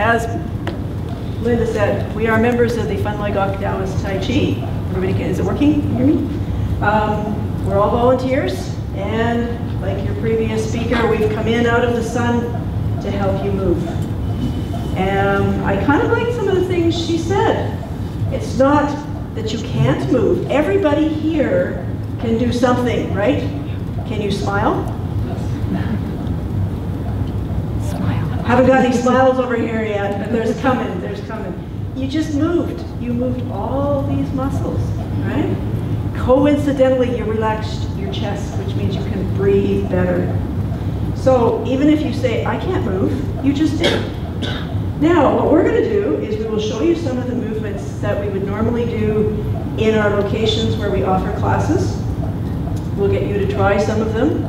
as Linda said, we are members of the Fun Like Taoist Tai Chi. Everybody can, is it working? Can you hear me? We're all volunteers, and like your previous speaker, we've come in out of the sun to help you move. And I kind of like some of the things she said. It's not that you can't move. Everybody here can do something, right? Can you smile? Smile. Haven't got any smiles over here yet, but there's coming, there's coming. You just moved. You moved all these muscles, right? Coincidentally, you relaxed your chest, which means you can breathe better. So even if you say, I can't move, you just did. Now, what we're going to do is we will show you some of the movements that we would normally do in our locations where we offer classes. We'll get you to try some of them.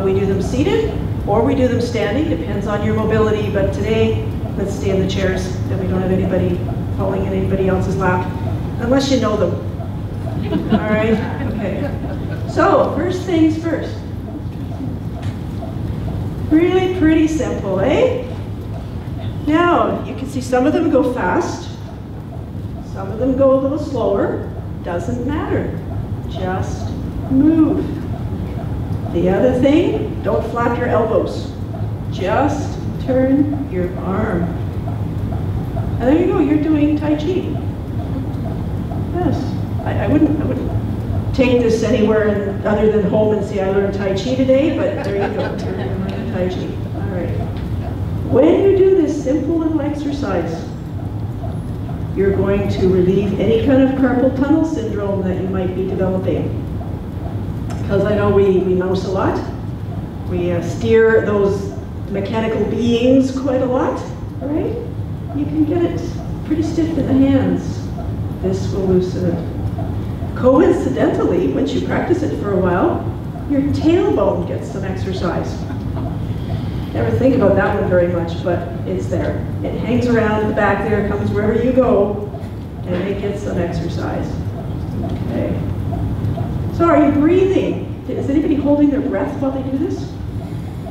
We do them seated or we do them standing, depends on your mobility, but today, let's stay in the chairs, then we don't have anybody falling in anybody else's lap, unless you know them. All right, okay. So, first things first. Really pretty simple, eh? Now, you can see some of them go fast, some of them go a little slower, doesn't matter, just move. The other thing, don't flap your elbows, just turn your arm. And there you go, you're doing Tai Chi. Yes, I wouldn't take this anywhere other than home and say I learned Tai Chi today, but there you go, you're learning Tai Chi. All right. When you do this simple little exercise, you're going to relieve any kind of carpal tunnel syndrome that you might be developing. Because I know we mouse a lot. We steer those mechanical beings quite a lot, right? You can get it pretty stiff in the hands. This will loosen it. Coincidentally, once you practice it for a while, your tailbone gets some exercise. Never think about that one very much, but it's there. It hangs around in the back there, comes wherever you go, and it gets some exercise. Okay. So are you breathing? Is anybody holding their breath while they do this?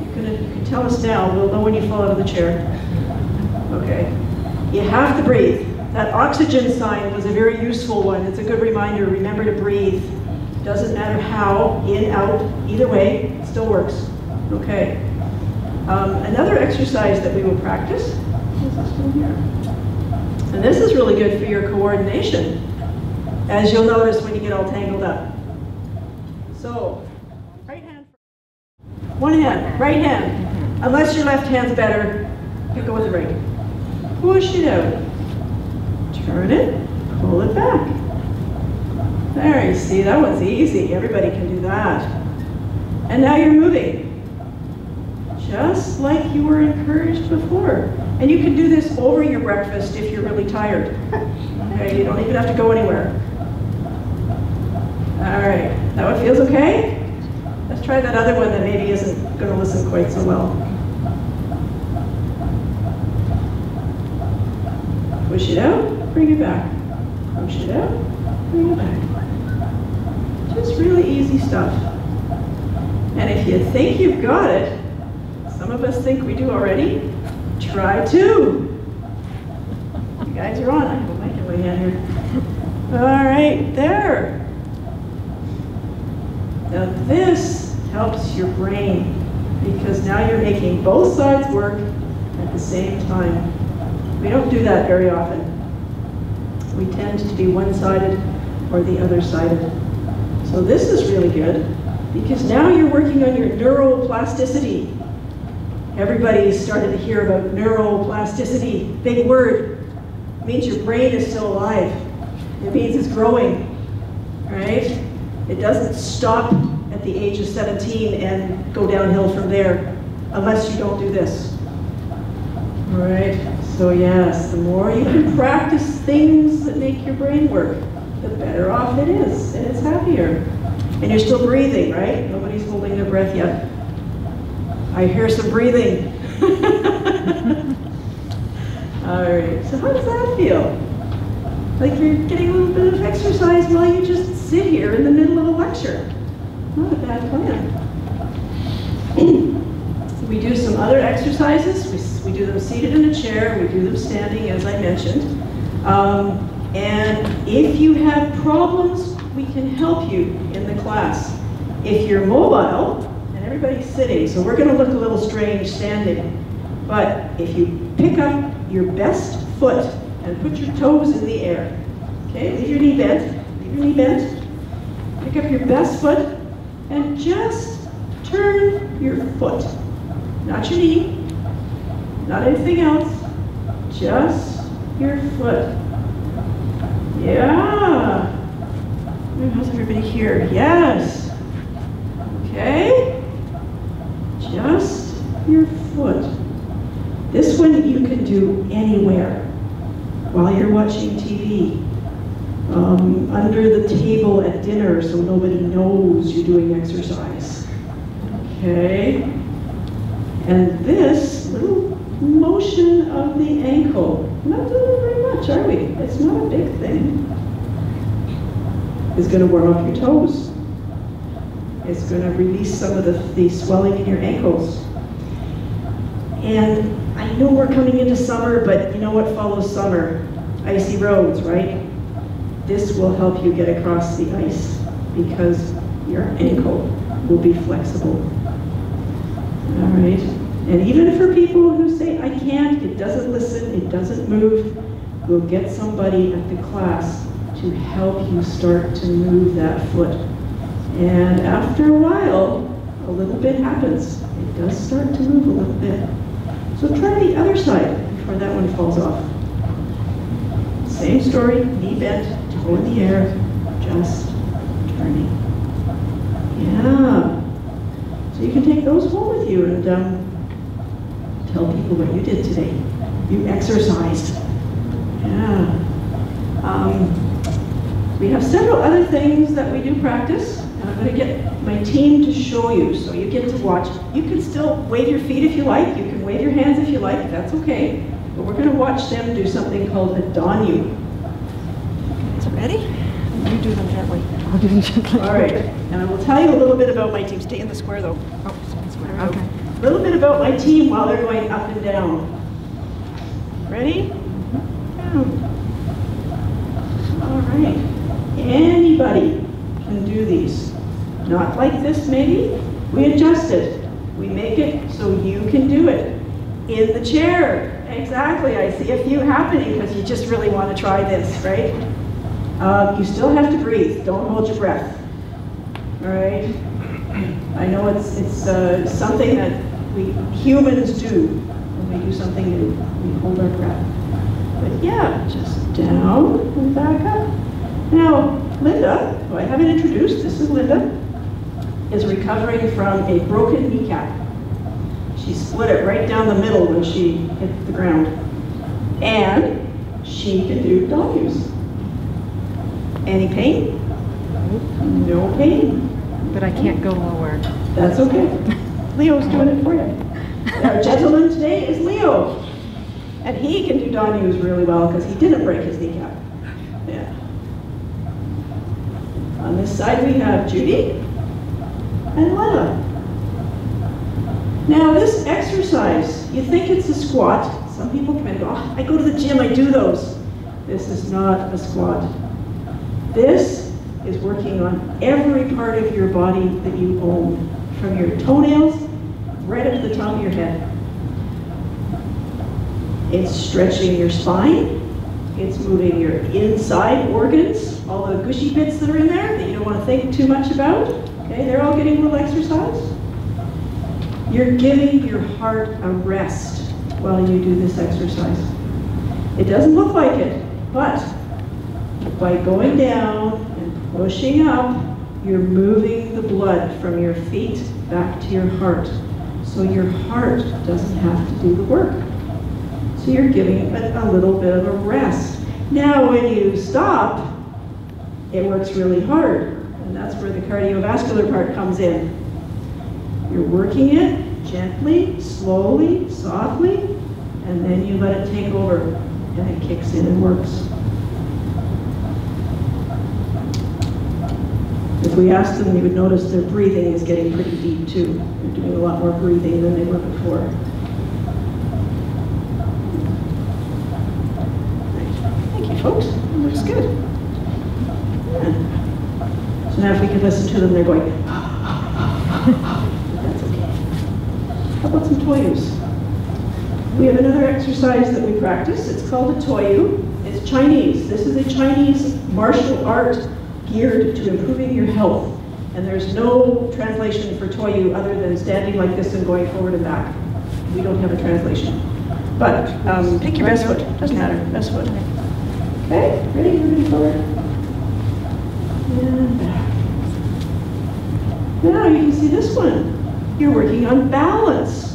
You can tell us now. We'll know when you fall out of the chair. Okay. You have to breathe. That oxygen sign was a very useful one. It's a good reminder. Remember to breathe. Doesn't matter how, in, out, either way, it still works. Okay. Another exercise that we will practice is this one here. And this is really good for your coordination, as you'll notice when you get all tangled up. So, right hand, one hand, right hand. Unless your left hand's better, you go with the right. Push it out. Turn it, pull it back. There, you see, that one's easy. Everybody can do that. And now you're moving. Just like you were encouraged before. And you can do this over your breakfast if you're really tired. Okay, you don't even have to go anywhere. All right, that one feels okay? Let's try that other one that maybe isn't going to listen quite so well. Push it out, bring it back. Push it out, bring it back. Just really easy stuff. And if you think you've got it, some of us think we do already, try two. You guys are on. I have a mic in my hand here. All right, there. Now this helps your brain because now you're making both sides work at the same time. We don't do that very often. We tend to be one-sided or the other-sided. So this is really good because now you're working on your neuroplasticity. Everybody's started to hear about neuroplasticity. Big word. It means your brain is still alive. It means it's growing, right? It doesn't stop at the age of 17 and go downhill from there, unless you don't do this. All right, so yes, the more you can practice things that make your brain work, the better off it is, and it's happier. And you're still breathing, right? Nobody's holding their breath yet. I hear some breathing. All right, so how does that feel? Like you're getting a little bit of exercise while you just sit here in the middle of a lecture. Not a bad plan. We do some other exercises. We do them seated in a chair, we do them standing, as I mentioned. And if you have problems, we can help you in the class. If you're mobile, and everybody's sitting, so we're going to look a little strange standing, but if you pick up your best foot and put your toes in the air, okay, leave your knee bent, leave your knee bent, pick up your best foot, and just turn your foot. Not your knee, not anything else, just your foot. Yeah. How's everybody here? Yes. Okay. Just your foot. This one you can do anywhere. While you're watching TV. Under the table at dinner so nobody knows you're doing exercise. Okay. And this little motion of the ankle, not doing very much, are we? It's not a big thing. It's going to warm up your toes. It's going to release some of the swelling in your ankles. And I know we're coming into summer, but you know what follows summer? Icy roads, right? This will help you get across the ice because your ankle will be flexible. All right. And even for people who say, I can't, it doesn't listen, it doesn't move, we'll get somebody at the class to help you start to move that foot. And after a while, a little bit happens. It does start to move a little bit. So try the other side before that one falls off. Same story, knee bent, toe in the air, just turning. Yeah. So you can take those home with you and tell people what you did today. You exercised. Yeah. We have several other things that we do practice. And I'm going to get my team to show you, so you get to watch. You can still wave your feet if you like. You can wave your hands if you like. That's okay. But we're going to watch them do something called a donu. Okay, ready? You do them gently. I'll do them gently. All right. And I will tell you a little bit about my team. Stay in the square, though. Oh, stay in the square. Okay. A little bit about my team while they're going up and down. Ready? Down. All right. Anybody can do these. Not like this, maybe. We adjust it. We make it so you can do it. In the chair. Exactly. I see a few happening because you just really want to try this, right? You still have to breathe. Don't hold your breath. All right? I know it's something that we humans do when we do something new. We hold our breath. But yeah, just down and back up. Now, Linda, who I haven't introduced, this is Linda, is recovering from a broken kneecap. She split it right down the middle when she hit the ground. And she can do donus. Any pain? No pain. But I can't go lower. That's okay. Leo's doing it for you. Our gentleman today is Leo. And he can do donus really well because he didn't break his kneecap. Yeah. On this side we have Judy and Lena. Now this exercise, you think it's a squat. Some people come in and go, oh, I go to the gym, I do those. This is not a squat. This is working on every part of your body that you own, from your toenails right up to the top of your head. It's stretching your spine. It's moving your inside organs, all the gushy bits that are in there that you don't want to think too much about. Okay, they're all getting a little exercise. You're giving your heart a rest while you do this exercise. It doesn't look like it, but by going down and pushing up, you're moving the blood from your feet back to your heart. So your heart doesn't have to do the work. So you're giving it a little bit of a rest. Now when you stop, it works really hard. And that's where the cardiovascular part comes in. You're working it gently, slowly, softly, and then you let it take over, and it kicks in and works. If we asked them, you would notice their breathing is getting pretty deep too. They're doing a lot more breathing than they were before. folks. It looks good. Yeah. So now if we can listen to them, they're going, that's okay. How about some toyus? We have another exercise that we practice. It's called a toyu. It's Chinese. This is a Chinese martial art geared to improving your health. And there's no translation for toyu other than standing like this and going forward and back. We don't have a translation. But pick your best foot. Doesn't matter. Best foot. Okay, ready? Moving forward. And back. Now you can see this one. You're working on balance.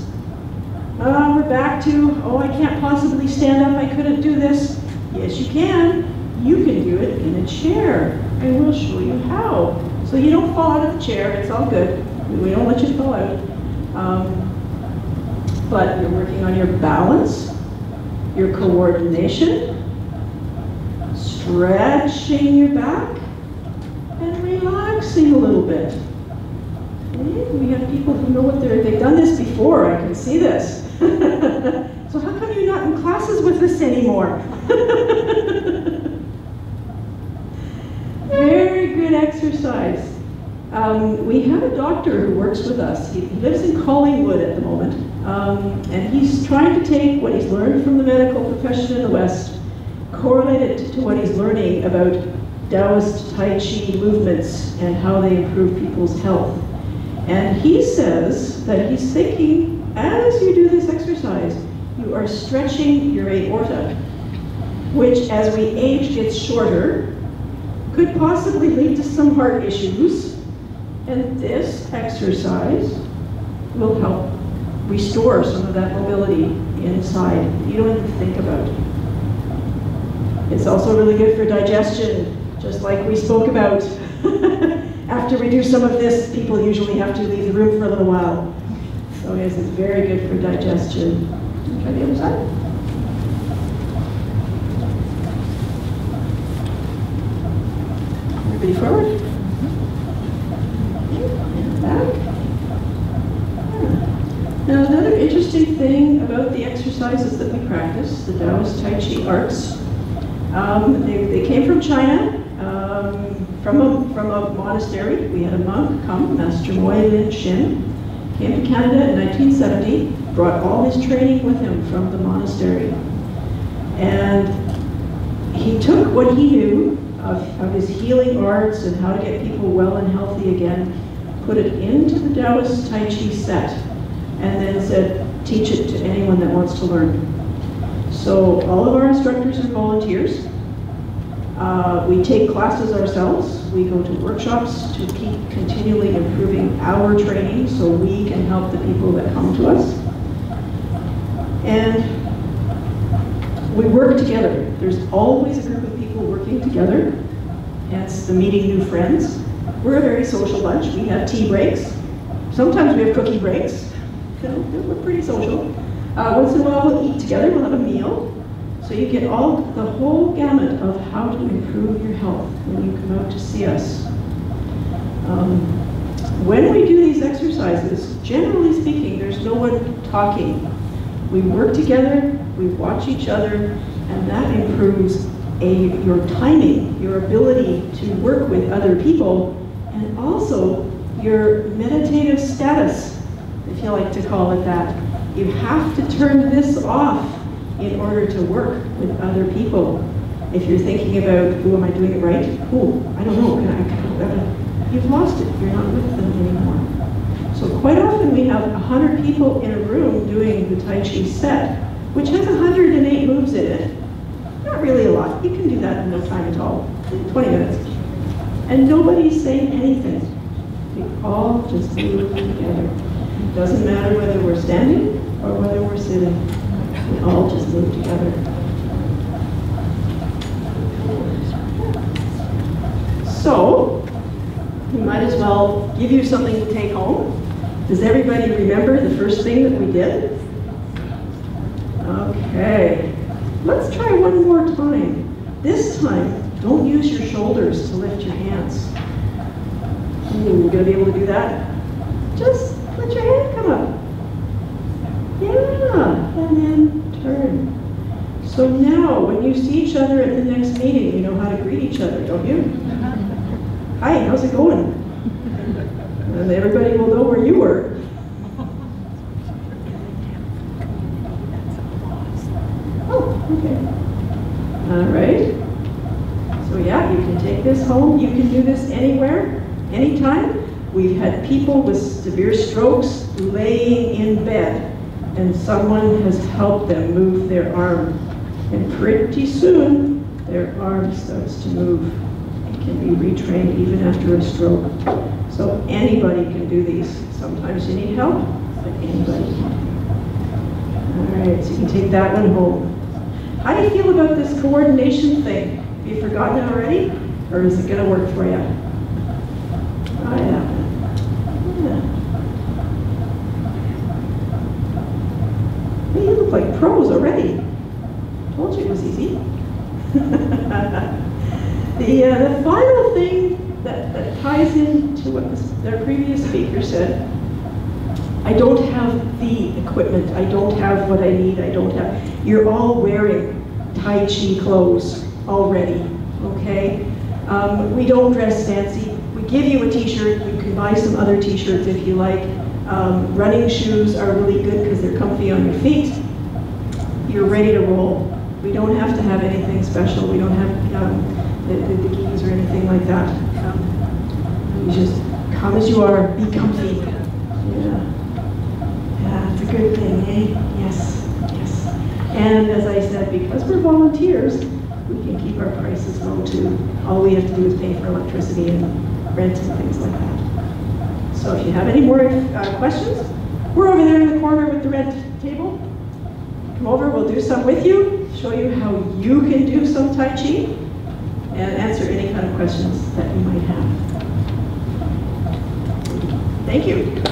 We're back to, oh, I can't possibly stand up. I couldn't do this. Yes, you can. You can do it in a chair. And we'll show you how. So you don't fall out of the chair. It's all good. We don't let you fall out. But you're working on your balance, your coordination, stretching your back, and relaxing a little bit. Okay? We have people who know what they've done this before. I can see this. So how come you're not in classes with us anymore? Very good exercise. We have a doctor who works with us. He lives in Collingwood at the moment. And he's trying to take what he's learned from the medical profession in the West, correlate it to what he's learning about Taoist Tai Chi movements and how they improve people's health. And he says that he's thinking, as you do this exercise, you are stretching your aorta, which as we age gets shorter, could possibly lead to some heart issues. And this exercise will help restore some of that mobility inside. You don't even think about it. It's also really good for digestion, just like we spoke about. After we do some of this, people usually have to leave the room for a little while. So yes, it's very good for digestion. Try the other side. Everybody forward. And back. Now, another interesting thing about the exercises that we practice, the Taoist Tai Chi arts, they came from China, from a monastery. We had a monk come, Master Moy Lin Shin, came to Canada in 1970, brought all his training with him from the monastery. And he took what he knew of his healing arts and how to get people well and healthy again, put it into the Taoist Tai Chi set, and then said, teach it to anyone that wants to learn. So all of our instructors are volunteers. We take classes ourselves. We go to workshops to keep continually improving our training so we can help the people that come to us. And we work together. There's always a group of people working together, hence the meeting new friends. We're a very social bunch. We have tea breaks. Sometimes we have cookie breaks. You know, we're pretty social. Once in a while we'll eat together, we'll have a meal. So you get the whole gamut of how to improve your health when you come out to see us. When we do these exercises, generally speaking, there's no one talking. We work together, we watch each other, and that improves your timing, your ability to work with other people, and also your meditative status, if you like to call it that. You have to turn this off in order to work with other people. If you're thinking about, oh, am I doing it right? Oh, I don't know, you've lost it, you're not with them anymore. So quite often we have 100 people in a room doing the Tai Chi set, which has 108 moves in it. Not really a lot, you can do that in no time at all, 20 minutes. And nobody's saying anything. We all just move together. It doesn't matter whether we're standing or whether we're sitting. We all just move together. So, we might as well give you something to take home. Does everybody remember the first thing that we did? Okay, let's try one more time. This time, don't use your shoulders to lift your hands. Ooh, we're gonna be able to do that? Just let your hand come up. Yeah, and then turn. So So now, when you see each other at the next meeting, you know how to greet each other, don't you? Hi, how's it going? And everybody will know where you were. Oh, okay. All right. So yeah, you can take this home. You can do this anywhere, anytime. We've had people with severe strokes laying in bed, and someone has helped them move their arm. And pretty soon, their arm starts to move. It can be retrained even after a stroke. So anybody can do these. Sometimes you need help, but anybody can. All right, so you can take that one home. How do you feel about this coordination thing? Have you forgotten it already? Or is it going to work for you? Oh, yeah. Hey, you look like pros already. Told you it was easy. The final thing that ties into what their previous speaker said, I don't have the equipment, I don't have what I need, you're all wearing Tai Chi clothes already, okay? We don't dress fancy. We give you a t-shirt, you can buy some other t-shirts if you like. Running shoes are really good because they're comfy on your feet. You're ready to roll. We don't have to have anything special. We don't have the gis or anything like that. You just come as you are, be comfy. Yeah, it's a good thing, eh? Yes, yes. And as I said, because we're volunteers, we can keep our prices low too. All we have to do is pay for electricity and rent and things like that. So if you have any more questions, we're over there in the corner with the red table. Come over, we'll do some with you, show you how you can do some Tai Chi, and answer any kind of questions that you might have. Thank you.